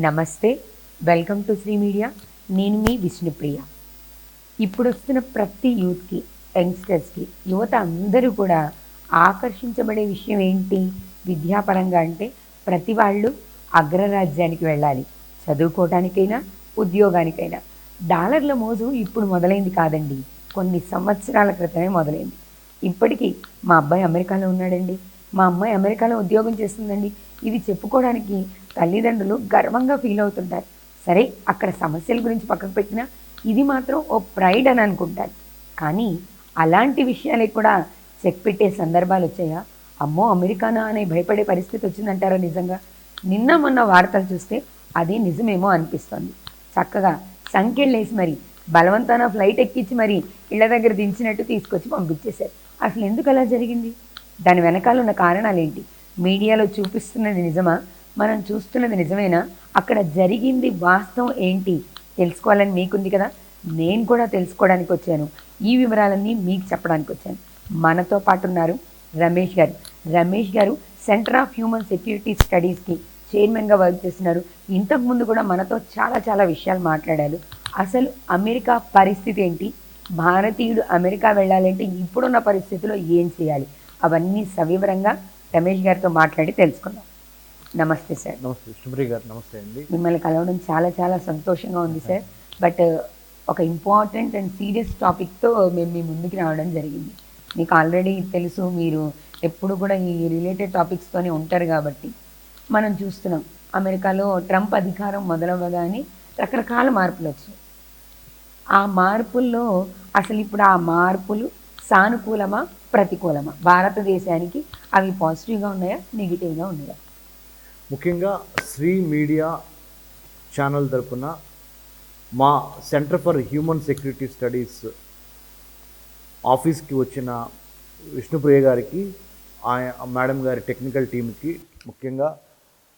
నమస్తే, welcome to Shri media. నేను మీ విష్ణుప్రియ. ఇప్పుడు వస్తున్న ప్రతి యూత్కి, యంగ్స్టర్స్కి, యువత అందరూ కూడా ఆకర్షించబడే విషయం ఏంటి విద్యాపరంగా అంటే ప్రతి వాళ్ళు అగ్రరాజ్యానికి వెళ్ళాలి, చదువుకోవడానికైనా ఉద్యోగానికైనా. డాలర్ల మోజు ఇప్పుడు మొదలైంది కాదండి, కొన్ని సంవత్సరాల క్రితమే మొదలైంది. ఇప్పటికీ మా అబ్బాయి అమెరికాలో ఉన్నాడండి, మా అమ్మాయి అమెరికాలో ఉద్యోగం చేస్తుందండి, ఇది చెప్పుకోవడానికి తల్లిదండ్రులు గర్వంగా ఫీల్ అవుతుంటారు. సరే, అక్కడ సమస్యల గురించి పక్కకు పెట్టినా ఇది మాత్రం ఓ ప్రైడ్ అని అనుకుంటారు. కానీ అలాంటి విషయాలే కూడా చెక్ పెట్టే సందర్భాలు వచ్చాయా? అమ్మో అమెరికానా అనే భయపడే పరిస్థితి వచ్చిందంటారా? నిజంగా నిన్న మొన్న వార్తలు చూస్తే అది నిజమేమో అనిపిస్తుంది. చక్కగా సంఖ్యలేసి మరి బలవంతాన ఫ్లైట్ ఎక్కించి మరి ఇళ్ళ దగ్గర దించినట్టు తీసుకొచ్చి పంపించేశారు. అసలు ఎందుకు అలా జరిగింది? దాని వెనకాల ఉన్న కారణాలు ఏంటి? మీడియాలో చూపిస్తున్నది నిజమా? మనం చూస్తున్నది నిజమేనా? అక్కడ జరిగింది వాస్తవం ఏంటి తెలుసుకోవాలని మీకుంది కదా. నేను కూడా తెలుసుకోవడానికి వచ్చాను. ఈ వివరాలన్నీ మీకు చెప్పడానికి వచ్చాను. మనతో పాటు ఉన్నారు రమేష్ గారు. రమేష్ గారు సెంటర్ ఆఫ్ హ్యూమన్ సెక్యూరిటీ స్టడీస్కి చైర్మన్గా వర్క్ చేస్తున్నారు. ఇంతకుముందు కూడా మనతో చాలా చాలా విషయాలు మాట్లాడారు. అసలు అమెరికా పరిస్థితి ఏంటి, భారతీయుడు అమెరికా వెళ్ళాలంటే ఇప్పుడున్న పరిస్థితిలో ఏం చేయాలి, అవన్నీ సవివరంగా రమేష్ గారితో మాట్లాడి తెలుసుకుందాం. నమస్తే సార్. నమస్తే విష్ణుప్రియ గారు. నమస్తే అండి. మిమ్మల్ని కలవడం చాలా చాలా సంతోషంగా ఉంది సార్. బట్ ఒక ఇంపార్టెంట్ అండ్ సీరియస్ టాపిక్తో మేము మీ ముందుకు రావడం జరిగింది. మీకు ఆల్రెడీ తెలుసు, మీరు ఎప్పుడు కూడా ఈ రిలేటెడ్ టాపిక్స్తోనే ఉంటారు కాబట్టి. మనం చూస్తున్నాం అమెరికాలో ట్రంప్ అధికారం మొదలవ్వగానే రకరకాల మార్పులు వచ్చాయి. ఆ మార్పుల్లో అసలు ఇప్పుడు ఆ మార్పులు సానుకూలమా ప్రతికూలమా, భారతదేశానికి అవి పాజిటివ్గా ఉన్నాయా నెగిటివ్గా ఉన్నాయా? ముఖ్యంగా శ్రీ మీడియా ఛానల్ తరపున మా centre for human security studies ఆఫీస్కి వచ్చిన విష్ణుప్రియ గారికి, మేడం గారి టెక్నికల్ టీంకి, ముఖ్యంగా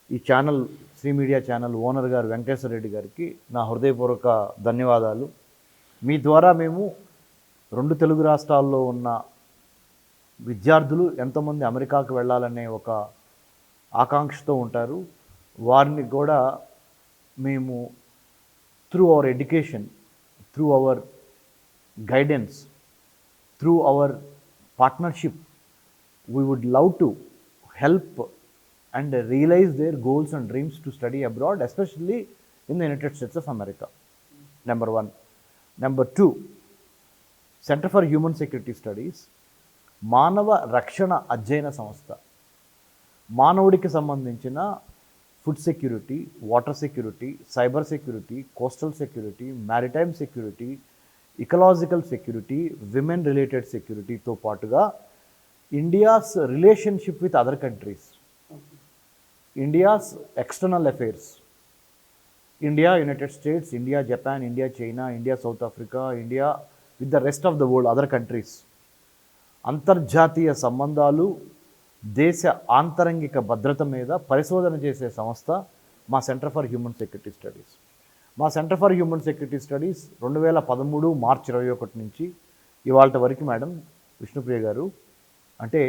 ఈ channel Shri media channel owner గారు వెంకటేశ్వర రెడ్డి గారికి నా హృదయపూర్వక ధన్యవాదాలు. మీ ద్వారా మేము 2 తెలుగు రాష్ట్రాల్లో ఉన్న విద్యార్థులు ఎంతోమంది అమెరికాకు వెళ్ళాలనే ఒక ఆకాంక్షతో ఉంటారు. వారిని కూడా మేము through our education, through our guidance, through our partnership, we would love to help and realize their goals and dreams to study abroad, especially in the United States of America. Number 1. Number 2, Center for Human Security Studies మానవ రక్షణ అధ్యయన సంస్థ. మానవుడికి సంబంధించిన food security, water security, cyber security, coastal security, maritime security, ecological security, women related సెక్యూరిటీతో పాటుగా India's relationship with other countries, India's external affairs, India United States, India Japan, India China, India South Africa, India with the rest of the world, other countries, అంతర్జాతీయ సంబంధాలు, దేశ ఆంతరంగిక భద్రత మీద పరిశోధన చేసే సంస్థ మా centre for human security studies. మా centre for human security studies 2013 మార్చి 21 నుంచి ఇవాళ వరకు మేడం విష్ణుప్రియ గారు, అంటే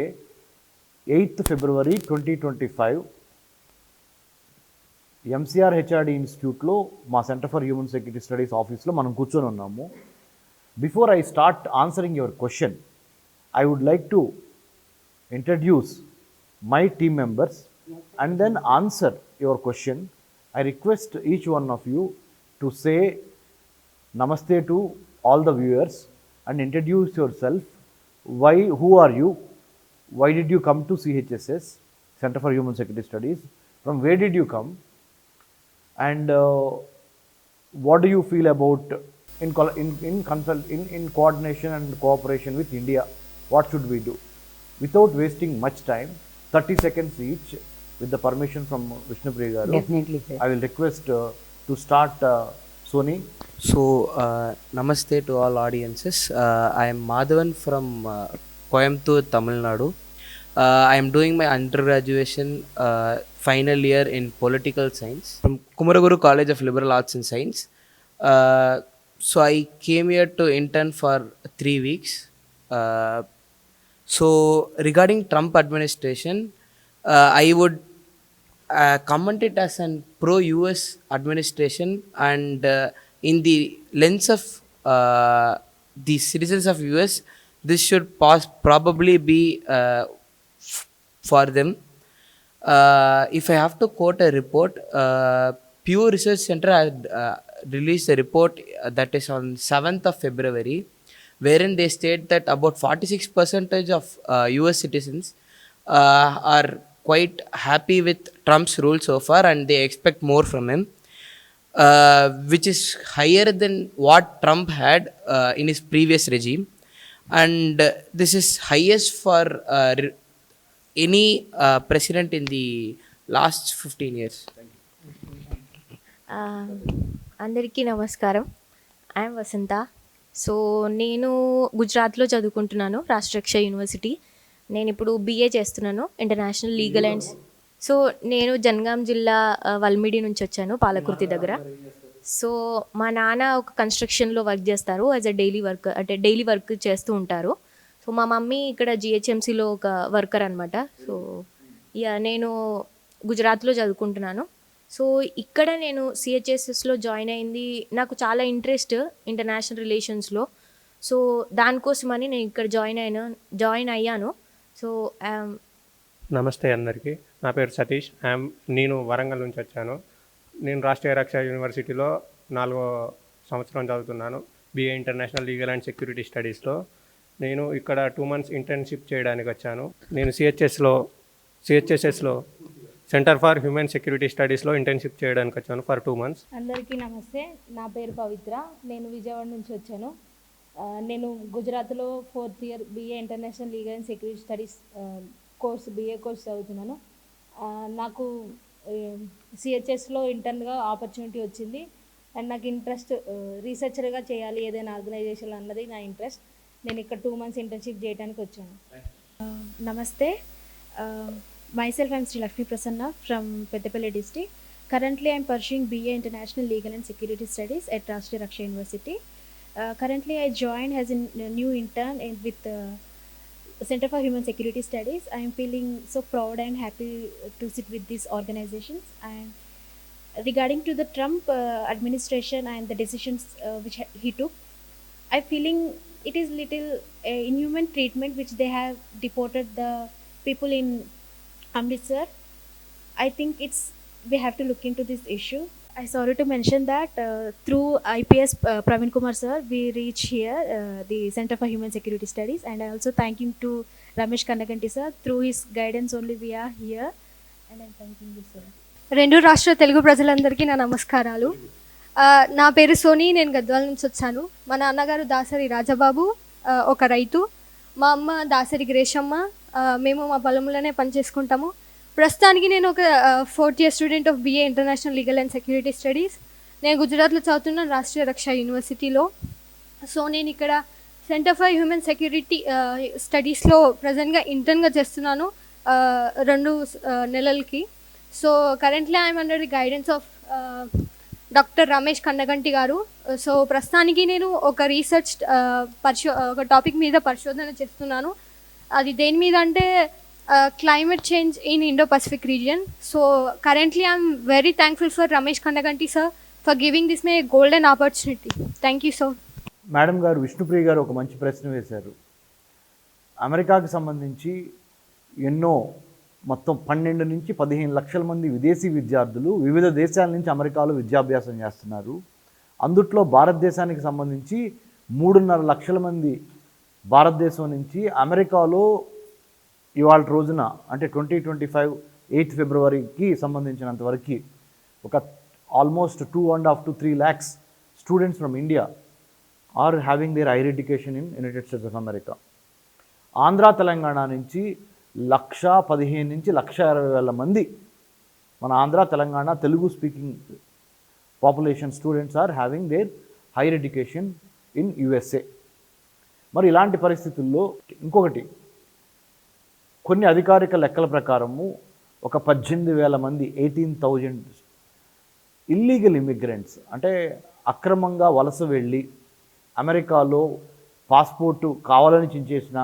8th February 2025 ఎంసీఆర్ హెచ్ఆర్డి ఇన్స్టిట్యూట్లో మా centre for human security studies ఆఫీస్లో మనం కూర్చొని ఉన్నాము. Before I start answering your question, I would like to introduce my team members and then answer your question. I request each one of you to say namaste to all the viewers and introduce yourself. Who are you? Why did you come to CHSS, Center for Human Security Studies? From where did you come? And what do you feel about in coordination and cooperation with India? What should we do? Without wasting much time, 30 seconds each, with the permission from Vishnupriya garu. Definitely, sir. I will request to start Soni. So, namaste to all audiences. I am Madhavan from Coimbatore, Tamil Nadu. I am doing my undergraduation final year in political science from Kumaraguru College of Liberal Arts and Science. So I came here to intern for 3 weeks. So regarding Trump administration, I would comment it as an pro-US administration, and in the lens of the citizens of US, this should probably be for them. If I have to quote a report, Pew Research Center had released a report that is on 7th of February, wherein they state that about 46% of US citizens are quite happy with Trump's rule so far, and they expect more from him, which is higher than what Trump had in his previous regime. And this is highest for any president in the last 15 years. ఆ, అందరికీ నమస్కారం. I'm Vasantha. So నేను గుజరాత్లో చదువుకుంటున్నాను, రాష్ట్రరక్ష university. నేను ఇప్పుడు BA చేస్తున్నాను, international legal and. So నేను జనగాం జిల్లా వల్మిడి నుంచి వచ్చాను, పాలకుర్తి దగ్గర. సో మా నాన్న ఒక కన్స్ట్రక్షన్లో వర్క్ చేస్తారు, యాజ్ అ డైలీ వర్క్ చేస్తూ ఉంటారు. సో మా మమ్మీ ఇక్కడ జిహెచ్ఎంసీలో ఒక వర్కర్ అనమాట. సో నేను గుజరాత్లో చదువుకుంటున్నాను. సో ఇక్కడ నేను సిహెచ్ఎస్ఎస్లో జాయిన్ అయింది, నాకు చాలా ఇంట్రెస్ట్ ఇంటర్నేషనల్ రిలేషన్స్లో. సో దానికోసమని నేను ఇక్కడ జాయిన్ అయ్యాను. సో నమస్తే అందరికీ, నా పేరు సతీష్. నేను వరంగల్ నుంచి వచ్చాను. నేను రాష్ట్రీయ రక్షా యూనివర్సిటీలో 4వ సంవత్సరం చదువుతున్నాను, BA international legal and security స్టడీస్లో. నేను ఇక్కడ 2 months ఇంటర్న్షిప్ చేయడానికి వచ్చాను. నేను సిహెచ్ఎస్ఎస్లో సెంటర్ ఫర్ హ్యూమన్ సెక్యూరిటీ స్టడీస్లో ఇంటర్న్షిప్ చేయడానికి వచ్చాను ఫర్ 2 months. అందరికీ నమస్తే, నా పేరు పవిత్ర. నేను విజయవాడ నుంచి వచ్చాను. నేను గుజరాత్లో 4th year BA international legal and security studies BA course చదువుతున్నాను. నాకు సిహెచ్ఎస్లో ఇంటర్న్గా ఆపర్చునిటీ వచ్చింది, అండ్ నాకు ఇంట్రెస్ట్ రీసెర్చర్గా చేయాలి ఏదైనా ఆర్గనైజేషన్ అన్నది నా ఇంట్రెస్ట్. నేను ఇక్కడ 2 months ఇంటర్న్షిప్ చేయడానికి వచ్చాను. Namaste. Myself, I am Sri Lakshmi Prasanna from Peddapalli district. Currently, I am pursuing BA International Legal and Security Studies at Rashtriya Raksha University. Currently, I joined as a new intern with Center for Human Security Studies. I am feeling so proud and happy to sit with these organizations. And regarding to the Trump administration and the decisions which he took, I feeling it is little inhuman treatment which they have deported the people in Amritsar. I think we have to look into this issue. I sorry to mention that through IPS Praveen Kumar sir, we reach here the Center for Human Security Studies, and I also thanking to Ramesh Kannaganti sir. Through his guidance only we are here, and I'm thanking you sir. రెండు రాష్ట్ర తెలుగు ప్రజలందరికీ నా నమస్కారాలు. నా పేరు సోని, నేను గద్వాల నుంచి వచ్చాను. మా నాన్నగారు దాసరి రాజబాబు, ఒక రైతు. మా అమ్మ దాసరి గ్రేషమ్మ. మేము మా పొలంలోనే పనిచేసుకుంటాము. ప్రస్తుతానికి నేను ఒక 4th year student of BA international legal and security studies. నేను గుజరాత్లో చదువుతున్నాను, రాష్ట్రీయ రక్షా యూనివర్సిటీలో. సో నేను ఇక్కడ సెంటర్ ఫర్ హ్యూమన్ సెక్యూరిటీ స్టడీస్లో ప్రజెంట్గా ఇంటర్న్గా చేస్తున్నాను 2 నెలలకి. So currently I'm under the guidance of doctor Ramesh Kannaganti గారు. సో ప్రస్తుతానికి నేను ఒక రీసెర్చ్ ఒక టాపిక్ మీద పరిశోధన చేస్తున్నాను. అది దేని మీద అంటే climate change in Indo-Pacific region. So currently I'm very thankful for Ramesh Kannaganti sir for giving this me a golden opportunity. Thank you sir. Madam గారు, విష్ణుప్రియ గారు ఒక మంచి ప్రశ్న వేశారు. అమెరికాకు సంబంధించి ఎన్నో మొత్తం 12 నుంచి 15 లక్షల మంది విదేశీ విద్యార్థులు వివిధ దేశాల నుంచి అమెరికాలో విద్యాభ్యాసం చేస్తున్నారు. అందుట్లో భారతదేశానికి సంబంధించి 3.5 లక్షల మంది భారతదేశం నుంచి అమెరికాలో ఇవాళ రోజున అంటే 2025 8th Februaryకి సంబంధించినంతవరకు ఒక almost 2.5 to 3 lakhs students from India are having their higher education in United States of America. Andhra Telangana నుంచి 1,15,000 నుంచి 1,20,000 మంది మన Andhra Telangana Telugu speaking population students are having their higher education in USA. మరి ఇలాంటి పరిస్థితుల్లో ఇంకొకటి, కొన్ని అధికారిక లెక్కల ప్రకారము ఒక 18,000 మంది 18,000 ఇల్లీగల్ ఇమిగ్రెంట్స్, అంటే అక్రమంగా వలస వెళ్ళి అమెరికాలో పాస్పోర్టు కావాలని చించేసిన,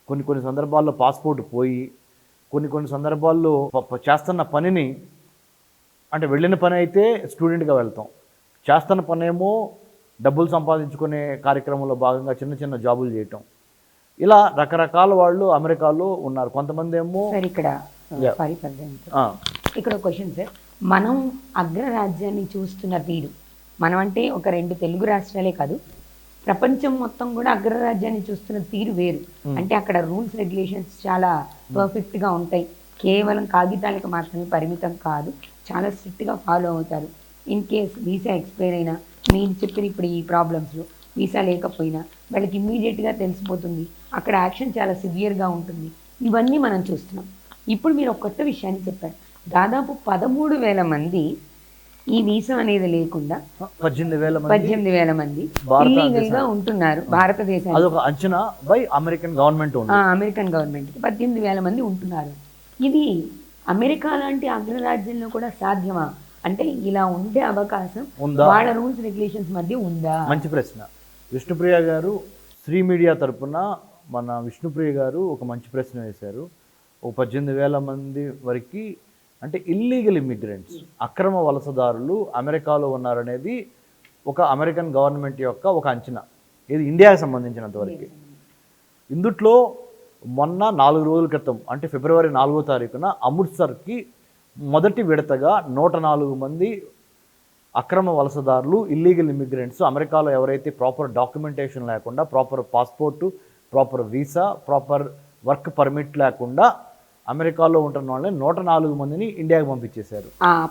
కొన్ని సందర్భాల్లో పాస్పోర్ట్ పోయి కొన్ని సందర్భాల్లో చేస్తున్న పనిని, అంటే వెళ్ళిన పని అయితే స్టూడెంట్గా వెళ్తాం, చేస్తున్న పని ఏమో డబ్బులు సంపాదించుకునే కార్యక్రమంలో భాగంగా చిన్న చిన్న జాబులు చేయటం, ఇలా రకరకాల వాళ్ళు అమెరికాలో ఉన్నారు. కొంతమంది ఏమో సార్ ఇక్కడ Yeah. సారీ ఫర్ ఇక్కడ ఒక క్వశ్చన్ సార్, మనం అగ్రరాజ్యాన్ని చూస్తున్న తీరు, మనం అంటే ఒక 2 తెలుగు రాష్ట్రాలే కాదు, ప్రపంచం మొత్తం కూడా అగ్రరాజ్యాన్ని చూస్తున్న తీరు వేరు. అంటే అక్కడ రూల్స్ రెగ్యులేషన్స్ చాలా పర్ఫెక్ట్గా ఉంటాయి, కేవలం కాగితాలకు మాత్రమే పరిమితం కాదు, చాలా స్ట్రిక్ట్గా ఫాలో అవుతారు. ఇన్ కేస్ వీసా ఎక్స్పైర్ అయినా, మీరు చెప్పిన ఇప్పుడు ఈ ప్రాబ్లమ్స్లో వీసా లేకపోయినా వాళ్ళకి ఇమ్మీడియట్గా తెలిసిపోతుంది, అక్కడ యాక్షన్ చాలా సివియర్గా ఉంటుంది. ఇవన్నీ మనం చూస్తున్నాం. ఇప్పుడు మీరు ఒక కొత్త విషయాన్ని చెప్పారు, దాదాపు 13,000 మంది ఈ వీసా అనేది లేకుండా 18,000 మంది ఇల్లీగల్గా ఉంటున్నారు భారతదేశంలో. అదొక అంచనా బై అమెరికన్ గవర్నమెంట్. అమెరికన్ గవర్నమెంట్కి 18,000 మంది ఉంటున్నారు. ఇది అమెరికా లాంటి అగ్రరాజ్యంలో కూడా సాధ్యమా? అంటే ఇలా ఉండే అవకాశం వాళ్ళ రూల్స్ రెగ్యులేషన్స్ మధ్య ఉందా? మంచి ప్రశ్న. విష్ణుప్రియ గారు శ్రీ మీడియా తరపున మన విష్ణుప్రియ గారు ఒక మంచి ప్రశ్న వేశారు. ఒక 18,000 మంది వరకు అంటే ఇల్లీగల్ ఇమ్మిగ్రెంట్స్, అక్రమ వలసదారులు అమెరికాలో ఉన్నారనేది ఒక అమెరికన్ గవర్నమెంట్ యొక్క ఒక అంచనా. ఇది ఇండియాకి సంబంధించినంత వరకు. ఇందుట్లో మొన్న 4 రోజుల క్రితం అంటే ఫిబ్రవరి 4వ తారీఖున అమృత్సర్కి మొదటి విడతగా 104 మంది అక్రమ వలసదారులు, ఇల్లీగల్ ఇమ్మిగ్రెంట్స్, అమెరికాలో ఎవరైతే ప్రాపర్ డాక్యుమెంటేషన్ లేకుండా, proper passport, proper visa, proper work permit లేకుండా అమెరికాలో ఉంటున్న వాళ్ళని 104 మందిని ఇండియాకి పంపించేశారు.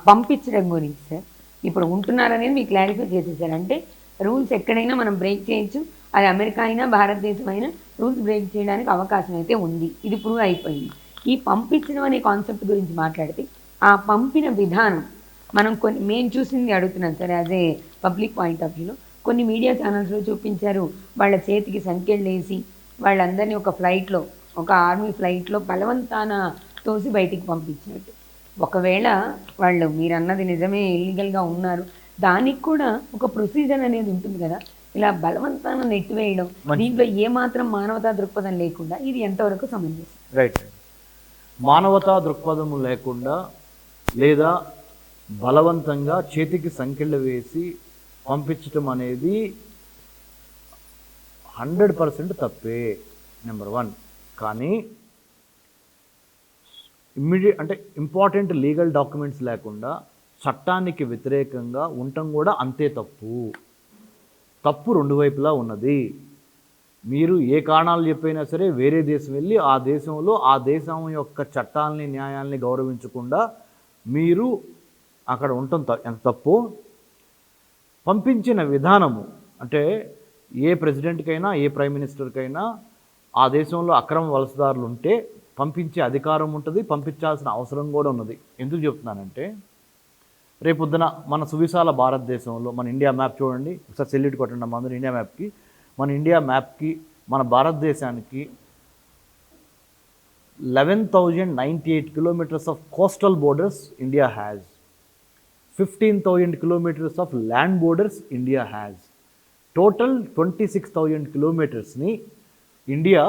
పంపించడం గురించి సార్ ఇప్పుడు ఉంటున్నారనేది మీకు క్లారిఫై చేసేసారు. అంటే రూల్స్ ఎక్కడైనా మనం బ్రేక్ చేయొచ్చు, అది అమెరికా అయినా భారతదేశం అయినా రూల్స్ బ్రేక్ చేయడానికి అవకాశం అయితే ఉంది, ఇది ప్రూవ్ అయిపోయింది. ఈ పంపించడం అనే కాన్సెప్ట్ గురించి మాట్లాడితే ఆ పంపిన విధానం మనం మేము చూసింది అడుగుతున్నాం sir, as a public point of వ్యూలో. కొన్ని మీడియా ఛానల్స్లో చూపించారు, వాళ్ళ చేతికి సంఖ్యలు వేసి వాళ్ళందరినీ ఒక ఫ్లైట్లో, ఒక ఆర్మీ ఫ్లైట్లో బలవంతాన తోసి బయటికి పంపించినట్టు. ఒకవేళ వాళ్ళు మీరు అన్నది నిజమే ఇల్లీగల్గా ఉన్నారు, దానికి కూడా ఒక ప్రొసీజర్ అనేది ఉంటుంది కదా, ఇలా బలవంతాన నెట్టివేయడం, దీంట్లో ఏమాత్రం మానవతా దృక్పథం లేకుండా ఇది ఎంతవరకు సమంజసం? రైట్. మానవతా దృక్పథం లేకుండా లేదా బలవంతంగా చేతికి సంఖ్యలు వేసి పంపించటం అనేది 100% తప్పే, నెంబర్ 1. కానీ అంటే ఇంపార్టెంట్ లీగల్ డాక్యుమెంట్స్ లేకుండా చట్టానికి వ్యతిరేకంగా ఉండటం కూడా అంతే తప్పు. తప్పు 2 వైపులా ఉన్నది. మీరు ఏ కారణాలు చెప్పైనా సరే వేరే దేశం వెళ్ళి ఆ దేశంలో ఆ దేశం యొక్క చట్టాలని, న్యాయాల్ని గౌరవించకుండా మీరు అక్కడ ఉండటం ఎంత తప్పు. పంపించిన విధానము అంటే ఏ ప్రెసిడెంట్కైనా, ఏ ప్రైమ్ మినిస్టర్కైనా ఆ దేశంలో అక్రమ వలసదారులు ఉంటే పంపించే అధికారం ఉంటుంది, పంపించాల్సిన అవసరం కూడా ఉన్నది. ఎందుకు చెప్తున్నానంటే రేపొద్దున మన సువిశాల భారతదేశంలో మన ఇండియా మ్యాప్ చూడండి, ఒకసారి సెల్యూట్ కొట్టండి అమ్మ అందరూ ఇండియా మ్యాప్కి. మన ఇండియా మ్యాప్కి మన భారతదేశానికి 11,098 kilometers of coastal borders India has. 15,000 kilometers of land borders India has. Total 26,000 kilometersని India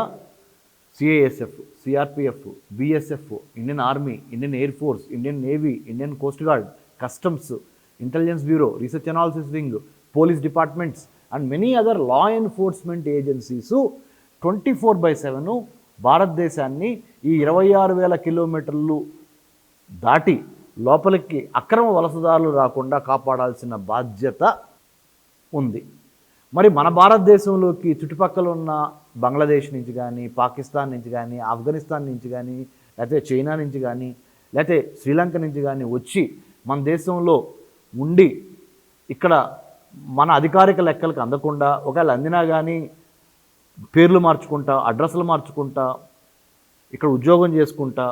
CISF, CRPF, BSF, Indian army, Indian air force, Indian navy, Indian coast guard, customs, intelligence bureau, research analysis wing, police departments and many other law enforcement agencies 24/7 భారతదేశాన్ని ఈ 26,000 కిలోమీటర్లు దాటి లోపలికి అక్రమ వలసదారులు రాకుండా కాపాడాల్సిన బాధ్యత ఉంది. మరి మన భారతదేశంలోకి చుట్టుపక్కల ఉన్న బంగ్లాదేశ్ నుంచి కానీ, పాకిస్తాన్ నుంచి కానీ, ఆఫ్ఘనిస్తాన్ నుంచి కానీ, లేకపోతే చైనా నుంచి కానీ, లేకపోతే శ్రీలంక నుంచి కానీ వచ్చి మన దేశంలో ఉండి ఇక్కడ మన అధికారిక లెక్కలకు అందకుండా, ఒకవేళ అందినా కానీ పేర్లు మార్చుకుంటా, అడ్రస్లు మార్చుకుంటా, ఇక్కడ ఉద్యోగం చేసుకుంటా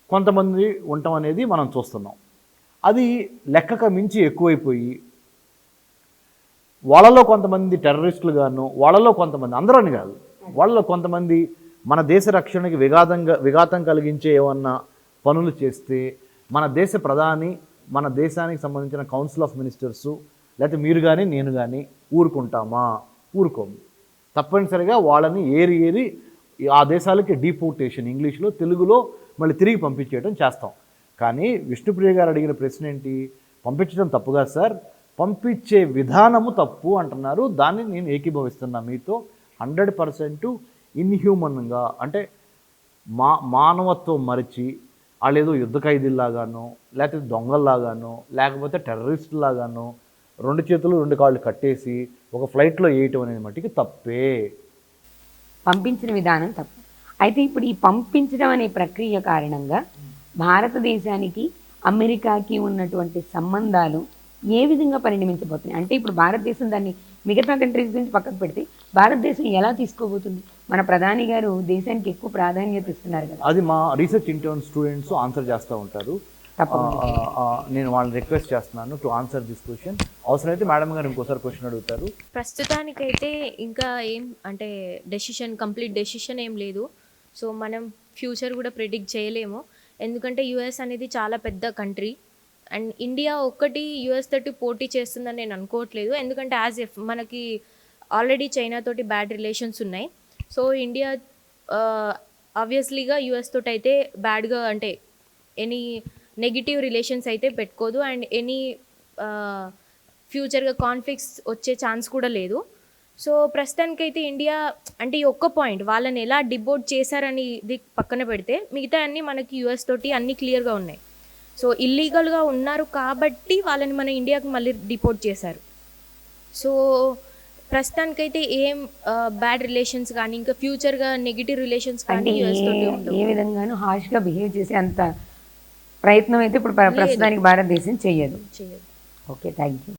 కొంతమంది ఉండటం అనేది మనం చూస్తున్నాం. అది లెక్కకు మించి ఎక్కువైపోయి వాళ్ళలో కొంతమంది టెర్రరిస్టులుగాను, వాళ్ళలో కొంతమంది, అందరూ అని కాదు, వాళ్ళలో కొంతమంది మన దేశ రక్షణకి విఘాతం కలిగించే ఏమన్నా పనులు చేస్తే మన దేశ ప్రధాని, మన దేశానికి సంబంధించిన కౌన్సిల్ ఆఫ్ మినిస్టర్సు, లేకపోతే మీరు కానీ నేను కానీ ఊరుకుంటామా? ఊరుకోము. తప్పనిసరిగా వాళ్ళని ఏరి ఆ దేశాలకి డీపోర్టేషన్, ఇంగ్లీష్లో, తెలుగులో మళ్ళీ తిరిగి పంపించేయడం చేస్తాం. కానీ విష్ణుప్రియ గారు అడిగిన ప్రశ్న ఏంటి, పంపించడం తప్పుగా సార్, పంపించే విధానము తప్పు అంటున్నారు. దాన్ని నేను ఏకీభవిస్తున్నా మీతో 100% ఇన్హ్యూమన్గా, అంటే మానవత్వం మరిచి వాళ్ళు ఏదో యుద్ధ ఖైదీల్లాగానో, లేకపోతే దొంగల్లాగానో, లేకపోతే టెర్రరిస్టులాగానో 2 చేతులు 2 కాళ్ళు కట్టేసి ఒక ఫ్లైట్లో వేయటం అనేది మట్టికి తప్పే. పంపించిన విధానం తప్పు. అయితే ఇప్పుడు ఈ పంపించడం అనే ప్రక్రియ కారణంగా భారతదేశానికి అమెరికాకి ఉన్నటువంటి సంబంధాలు ఏ విధంగా పరిణమించబోతున్నాయి? అంటే ఇప్పుడు భారతదేశం దాన్ని మిగతా కంట్రీస్ గురించి పక్కకు పెడితే భారతదేశం ఎలా తీసుకోబోతుంది? మన ప్రధాని గారు దేశానికి ఎక్కువ ప్రాధాన్యత ఇస్తున్నారు కదా. అది మా రీసెర్చ్ ఇంటర్న్ స్టూడెంట్స్ ఆన్సర్ చేస్తూ ఉంటారు. నేను వాళ్ళని రిక్వెస్ట్ చేస్తున్నాను టు ఆన్సర్ దిస్ క్వశ్చన్. అవసరమైతే మేడం గారు ఇంకోసారి క్వశ్చన్ అడుగుతారు. ప్రస్తుతానికైతే ఇంకా ఏం అంటే కంప్లీట్ డెసిషన్ ఏం లేదు. సో మనం ఫ్యూచర్ కూడా ప్రిడిక్ట్ చేయలేము, ఎందుకంటే యుఎస్ అనేది చాలా పెద్ద కంట్రీ అండ్ ఇండియా ఒక్కటి యుఎస్ తోటి పోటీ చేస్తుందని నేను అనుకోవట్లేదు. ఎందుకంటే మనకి ఆల్రెడీ చైనా తోటి బ్యాడ్ రిలేషన్స్ ఉన్నాయి. సో ఇండియా ఆబ్వియస్లీగా యుఎస్ తోటి అయితే బ్యాడ్గా అంటే ఎనీ నెగిటివ్ రిలేషన్స్ అయితే పెట్టుకోదు అండ్ ఎనీ ఫ్యూచర్గా కాన్ఫ్లిక్ట్స్ వచ్చే ఛాన్స్ కూడా లేదు. సో ప్రస్తుతానికైతే ఇండియా అంటే ఈ ఒక్క పాయింట్ వాళ్ళని ఎలా డిబోట్ చేశారని ఇది పక్కన పెడితే మిగతా అన్నీ మనకి యుఎస్ తోటి అన్నీ క్లియర్గా ఉన్నాయి. సో ఇల్లీగల్గా ఉన్నారు కాబట్టి వాళ్ళని మన ఇండియాకి మళ్ళీ డిపోర్ట్ చేశారు. సో ప్రస్తుతానికైతే ఏం బ్యాడ్ రిలేషన్స్ కానీ ఇంకా ఫ్యూచర్గా నెగిటివ్ రిలేషన్స్ కానీ యుఎస్ తోటి ఉండవు. ఏ విధంగానూ హార్ష్గా బిహేవ్ చేసే అంత ప్రయత్నం అయితే ఇప్పుడు ప్రస్తుతానికి భారతదేశం చేయదు. చేయదు. Okay, thank you.